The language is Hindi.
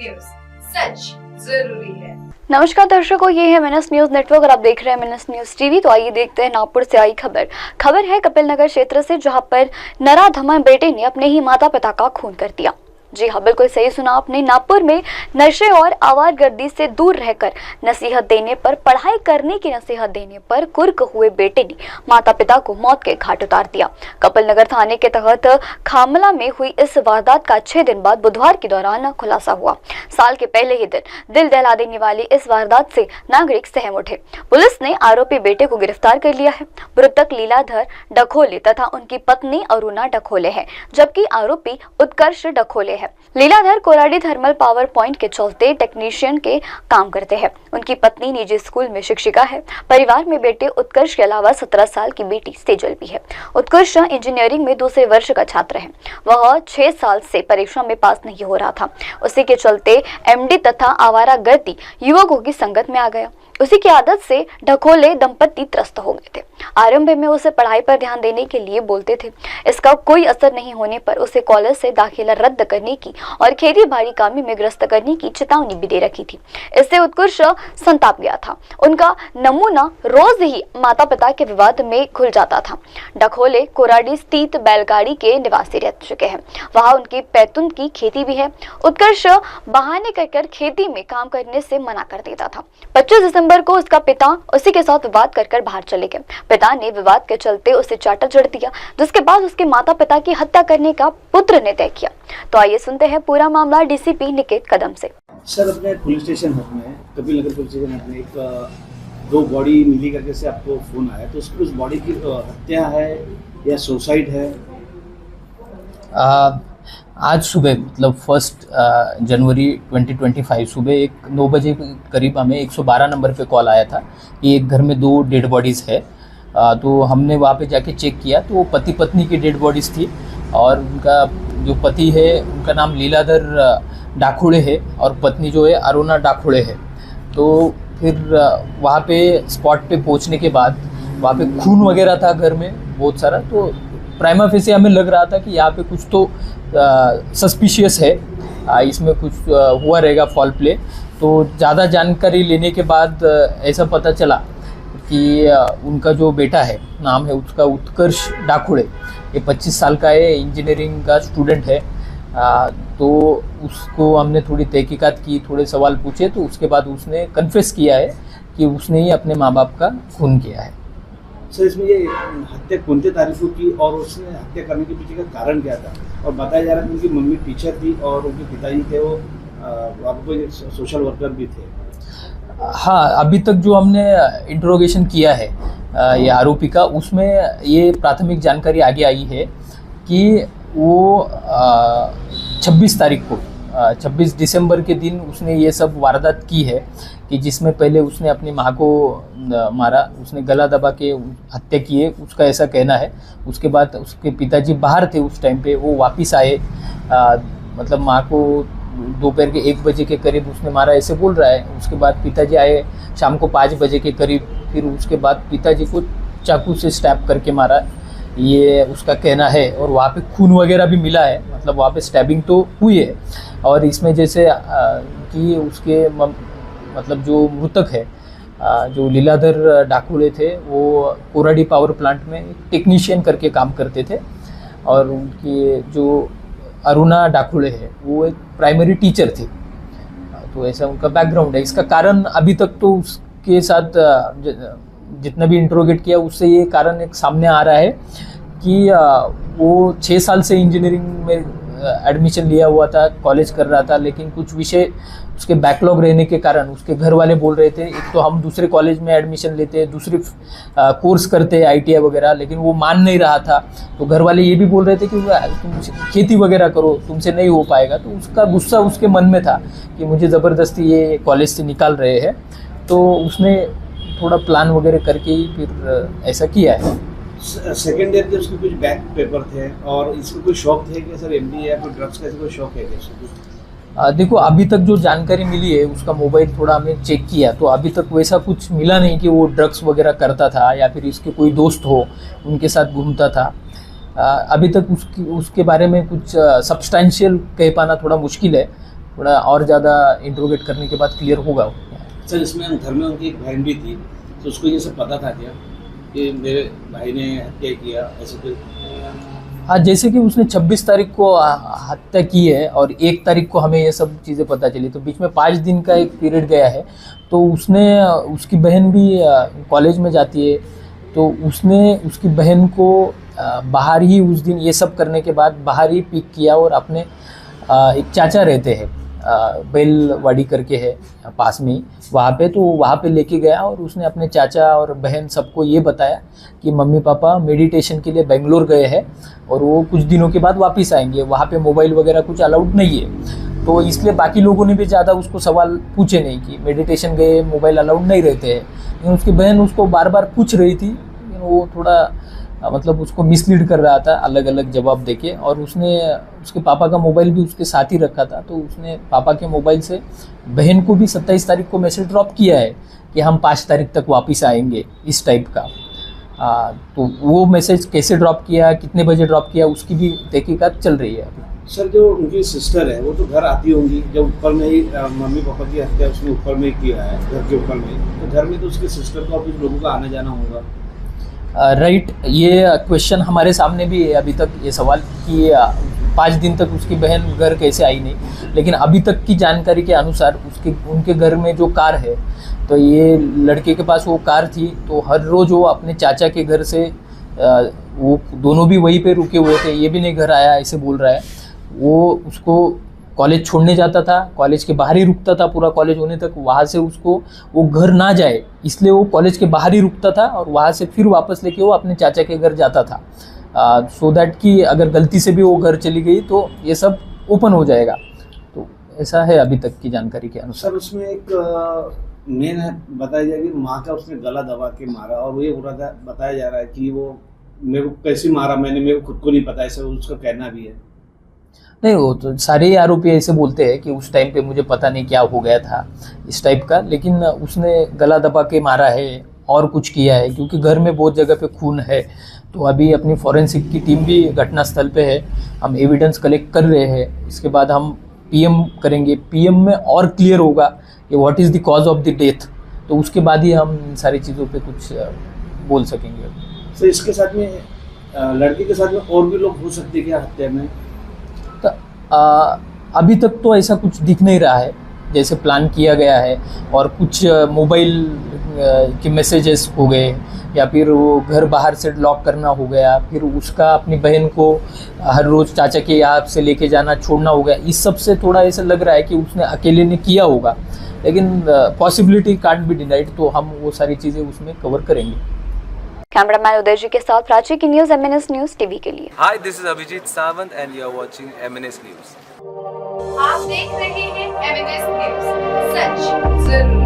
न्यूज, सच जरूरी है। नमस्कार दर्शकों, ये है MNS न्यूज नेटवर्क और आप देख रहे हैं MNS न्यूज टीवी। तो आइए देखते हैं नागपुर से आई खबर है कपिल नगर क्षेत्र से, जहां पर नराधमन बेटे ने अपने ही माता पिता का खून कर दिया। जी हाँ, बिल्कुल सही सुना आपने। नागपुर में नशे और आवारगर्दी से दूर रहकर नसीहत देने पर, पढ़ाई करने की नसीहत देने पर कुर्क हुए बेटे ने माता पिता को मौत के घाट उतार दिया। कपिल नगर थाने के तहत खामला में हुई इस वारदात का 6 दिन बाद बुधवार के दौरान खुलासा हुआ। साल के पहले ही दिन दिल दहला देने वाली इस वारदात से नागरिक सहम उठे। पुलिस ने आरोपी बेटे को गिरफ्तार कर लिया है। मृतक लीलाधर डखोले तथा उनकी पत्नी अरुणा डखोले है, जबकि आरोपी उत्कर्ष डखोले है। Leeladhar Koradi thermal power point के चलते टेक्नीशियन के काम करते हैं। उनकी पत्नी निजी स्कूल में शिक्षिका है। परिवार में बेटे उत्कर्ष के अलावा 17 साल की बेटी सेजल भी है। उत्कर्ष इंजीनियरिंग में दूसरे वर्ष का छात्र है। वह 6 साल से परीक्षा में पास नहीं हो रहा था। उसी के चलते MD तथा आवारागर्दी युवकों की संगत में आ गया। उसी की आदत से ढकोले दंपति त्रस्त हो गए थे। आरंभ में उसे पढ़ाई पर ध्यान देने के लिए बोलते थे। इसका कोई असर नहीं होने पर उसे कॉलेज से दाखिला रद्द करने की और खेती बाड़ी कामी में ग्रस्त करने की चेतावनी भी दे रखी थी। इससे उत्कर्ष संताप गया था। उनका नमूना रोज ही माता पिता के विवाद में घुल जाता था। डखोले कोराडी स्थित बैलगाड़ी के निवासी रह चुके हैं। वहां उनकी पैतुन की खेती भी है। उत्कर्ष बहाने कहकर खेती में काम करने से मना कर देता था। 25 दिसंबर को उसका पिता उसी के साथ विवाद कर बाहर चले गए। पिता ने विवाद के चलते उसे चाटा जड़ दिया, जिसके बाद उसके माता पिता की हत्या करने का पुत्र ने तय किया। तो आइए सुनते हैं पूरा मामला DCP निकेत कदम से। सर, अपने पुलिस स्टेशन में, कपिल नगर पुलिस स्टेशन में एक 2 बॉडी मिली करके से आपको फोन आया, तो उस बॉडी की हत्या है या सुसाइड है? आज सुबह मतलब 1 जनवरी 2025 सुबह 9 बजे के करीब हमें 112 नंबर पे कॉल आया था कि एक घर में 2 डेड बॉडीज़ है। तो हमने वहाँ पे जाके चेक किया तो वो पति पत्नी की डेड बॉडीज़ थी और उनका जो पति है उनका नाम लीलाधर डाखुड़े है और पत्नी जो है अरुणा डाखुड़े है। तो फिर वहाँ पे स्पॉट पे पहुँचने के बाद वहाँ पे खून वगैरह था घर में बहुत सारा। तो प्राइमा फेसी हमें लग रहा था कि यहाँ पे कुछ तो सस्पिशियस है, इसमें कुछ हुआ रहेगा फॉल प्ले। तो ज़्यादा जानकारी लेने के बाद ऐसा पता चला कि उनका जो बेटा है, नाम है उसका उत्कर्ष डाखुड़े, ये 25 साल का है, इंजीनियरिंग का स्टूडेंट है। तो उसको हमने थोड़ी तहकीकात की, थोड़े सवाल पूछे, तो उसके बाद उसने कन्फेस किया है कि उसने ही अपने माँ बाप का खून किया है। सर, इसमें ये हत्या कौन तारीख को की और उसने हत्या करने के पीछे का कारण क्या था? और बताया जा रहा है कि उनकी मम्मी टीचर थी और उनके पिताजी थे वो आपको सोशल वर्कर भी थे। हाँ, अभी तक जो हमने इंट्रोगेशन किया है ये आरोपी का, उसमें ये प्राथमिक जानकारी आगे आई है कि वो 26 तारीख को 26 दिसंबर के दिन उसने ये सब वारदात की है कि जिसमें पहले उसने अपनी माँ को मारा, उसने गला दबा के हत्या की है, उसका ऐसा कहना है। उसके बाद उसके पिताजी बाहर थे उस टाइम पे, वो वापस आए, मतलब माँ को दोपहर के 1 बजे के करीब उसने मारा ऐसे बोल रहा है। उसके बाद पिताजी आए शाम को 5 बजे के करीब, फिर उसके बाद पिताजी को चाकू से स्टैब करके मारा, ये उसका कहना है। और वहाँ पे खून वगैरह भी मिला है, मतलब वहाँ पे स्टैबिंग तो हुई है। और इसमें जैसे कि उसके मतलब जो मृतक है, जो लीलाधर डाकुड़े थे, वो कोराडी पावर प्लांट में टेक्नीशियन करके काम करते थे। और उनकी जो अरुणा डाकुड़े है वो एक प्राइमरी टीचर थी। तो ऐसा उनका बैकग्राउंड है। इसका कारण अभी तक तो उसके साथ जितना भी इंट्रोगेट किया उससे ये कारण एक सामने आ रहा है कि वो 6 साल से इंजीनियरिंग में एडमिशन लिया हुआ था, कॉलेज कर रहा था, लेकिन कुछ विषय उसके बैकलॉग रहने के कारण उसके घर वाले बोल रहे थे, एक तो हम दूसरे कॉलेज में एडमिशन लेते हैं, दूसरे कोर्स करते हैं ITI वगैरह, लेकिन वो मान नहीं रहा था। तो घर वाले ये भी बोल रहे थे कि तुम खेती वगैरह करो, तुमसे नहीं हो पाएगा। तो उसका गुस्सा उसके मन में था कि मुझे ज़बरदस्ती ये कॉलेज से निकाल रहे हैं। तो उसने थोड़ा प्लान वगैरह करके ही फिर ऐसा किया है। सेकेंड ईयर के उसके कुछ बैक पेपर थे और इसको कोई शौक थे कि सर MD या कोई ड्रग्स का कोई शौक है क्या? देखो, अभी तक जो जानकारी मिली है उसका मोबाइल थोड़ा हमें चेक किया तो अभी तक वैसा कुछ मिला नहीं कि वो ड्रग्स वगैरह करता था या फिर इसके कोई दोस्त हो उनके साथ घूमता था। अभी तक उसके बारे में कुछ सब्सटेंशियल कह पाना थोड़ा मुश्किल है। थोड़ा और ज़्यादा इंट्रोगेट करने के बाद क्लियर होगा। सर इसमें घर में उनकी एक बहन भी थी, तो उसको ये सब पता था क्या कि मेरे भाई ने हत्या किया, ऐसे कोई? हाँ, जैसे कि उसने 26 तारीख को हत्या की है और 1 तारीख को हमें ये सब चीज़ें पता चली, तो बीच में 5 दिन का एक पीरियड गया है। तो उसकी बहन भी कॉलेज में जाती है, तो उसने उसकी बहन को बाहर ही उस दिन ये सब करने के बाद बाहर ही पिक किया और अपने एक चाचा रहते हैं बेलवाड़ी करके है पास में ही, वहाँ पे, तो वहाँ पे लेके गया और उसने अपने चाचा और बहन सबको ये बताया कि मम्मी पापा मेडिटेशन के लिए बेंगलोर गए हैं और वो कुछ दिनों के बाद वापस आएंगे, वहाँ पे मोबाइल वगैरह कुछ अलाउड नहीं है। तो इसलिए बाकी लोगों ने भी ज़्यादा उसको सवाल पूछे नहीं कि मेडिटेशन गए, मोबाइल अलाउड नहीं रहते हैं, लेकिन उसकी बहन उसको बार बार पूछ रही थी, लेकिन वो थोड़ा मतलब उसको मिसलीड कर रहा था अलग अलग जवाब देके, और उसने उसके पापा का मोबाइल भी उसके साथ ही रखा था, तो उसने पापा के मोबाइल से बहन को भी 27 तारीख को मैसेज ड्रॉप किया है कि हम 5 तारीख तक वापस आएंगे, इस टाइप का। तो वो मैसेज कैसे ड्रॉप किया, कितने बजे ड्रॉप किया, उसकी भी तहकीकात चल रही है अभी। सर जो उनकी सिस्टर है वो तो घर आती होंगी, जब ऊपर में ही मम्मी पापा की हत्या उसने ऊपर में ही किया है, घर के ऊपर में, तो घर में तो उसकी सिस्टर को अभी लोगों का आना जाना होगा। राइट, ये क्वेश्चन हमारे सामने भी है अभी तक, ये सवाल कि 5 दिन तक उसकी बहन घर कैसे आई नहीं, लेकिन अभी तक की जानकारी के अनुसार उनके घर में जो कार है, तो ये लड़के के पास वो कार थी, तो हर रोज़ वो अपने चाचा के घर से वो दोनों भी वहीं पे रुके हुए थे, ये भी नहीं घर आया ऐसे बोल रहा है। वो उसको कॉलेज छोड़ने जाता था, कॉलेज के बाहर ही रुकता था पूरा कॉलेज होने तक, वहाँ से उसको वो घर ना जाए इसलिए वो कॉलेज के बाहर ही रुकता था और वहाँ से फिर वापस लेके वो अपने चाचा के घर जाता था, सो दैट कि अगर गलती से भी वो घर चली गई तो ये सब ओपन हो जाएगा। तो ऐसा है अभी तक की जानकारी के अनुसार। सर उसमें एक मेन है बताया जाए कि माँ का उसने गला दबा के मारा, और ये बताया जा रहा है कि वो मेरे को कैसे मारा मैंने, मेरे को खुद को नहीं पता, ऐसा उसका कहना भी है। नहीं, वो तो सारे आरोपी ऐसे बोलते हैं कि उस टाइम पे मुझे पता नहीं क्या हो गया था इस टाइप का, लेकिन उसने गला दबा के मारा है और कुछ किया है, क्योंकि घर में बहुत जगह पे खून है। तो अभी अपनी फॉरेंसिक की टीम भी घटनास्थल पे है, हम एविडेंस कलेक्ट कर रहे हैं, इसके बाद हम पीएम करेंगे, पीएम में और क्लियर होगा कि what is the cause of the death, तो उसके बाद ही हम इन सारी चीज़ों पे कुछ बोल सकेंगे। तो इसके साथ में लड़के के साथ में और भी लोग हो सकते हैं क्या हत्या में? तो अभी तक तो ऐसा कुछ दिख नहीं रहा है जैसे प्लान किया गया है, और कुछ मोबाइल के मैसेजेस हो गए, या फिर वो घर बाहर से लॉक करना हो गया, फिर उसका अपनी बहन को हर रोज़ चाचा के यहाँ से लेके जाना छोड़ना हो गया, इस सब से थोड़ा ऐसा लग रहा है कि उसने अकेले ने किया होगा, लेकिन पॉसिबिलिटी कांट बी डिनाइड, तो हम वो सारी चीज़ें उसमें कवर करेंगे। कैमरामैन उदय जी के साथ प्राची की न्यूज़ MNS न्यूज़ टीवी के लिए। Hi, this is Abhijit Sawant and you are watching MNS News. आप देख रहे हैं MNS न्यूज, सच जरूर।